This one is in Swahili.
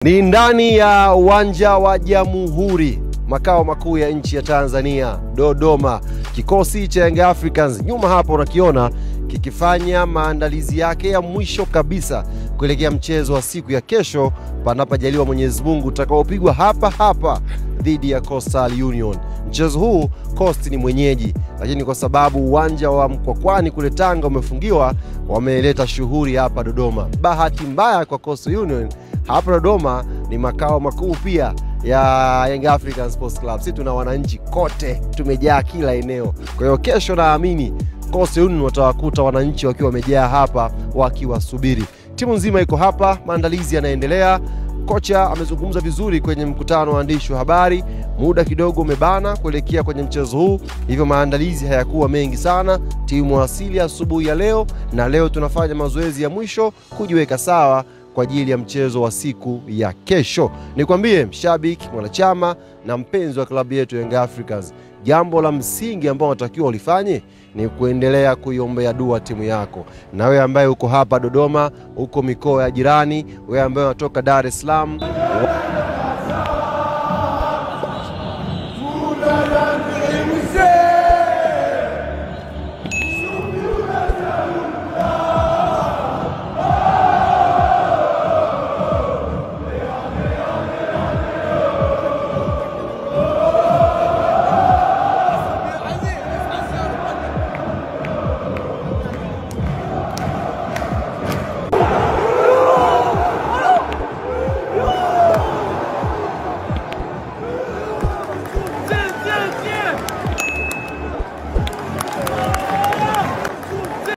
Ni ndani ya uwanja wa Jamhuri, makao makuu ya nchi ya Tanzania, Dodoma. Kikosi cha Young Africans nyuma hapo unakiona kikifanya maandalizi yake ya mwisho kabisa kuelekea mchezo wa siku ya kesho, panapojaliwa Mwenyezi Mungu, utakaopigwa hapa dhidi ya Coastal Union. Mchezo huu Coast ni mwenyeji, lakini kwa sababu uwanja wa Mkwakwani kule Tanga umefungiwa, wameleta shughuli hapa Dodoma. Bahati mbaya kwa Coastal Union, hapa Dodoma ni makao makuu pia ya Young African Sports Club. Sisi tuna wananchi kote, tumejaa kila eneo. Kwa hiyo kesho naamini Coastal Union watawakuta wananchi wakiwa wamejaa hapa wakiwasubiri. Timu nzima iko hapa, maandalizi yanaendelea. Kocha amezungumza vizuri kwenye mkutano wa waandishi wa habari. Muda kidogo umebana kuelekea kwenye mchezo huu, hivyo maandalizi hayakuwa mengi sana. Timu asili asubuhi ya leo, na leo tunafanya mazoezi ya mwisho kujiweka sawa kwa ajili ya mchezo wa siku ya kesho. Nikwambie mshabiki, mwanachama na mpenzi wa klabu yetu Young Africans, jambo la msingi ambalo unatakiwa ulifanye ni kuendelea kuiombea dua timu yako. Na wewe ambaye uko hapa Dodoma, uko mikoa ya jirani, wewe ambaye unatoka Dar es Salaam,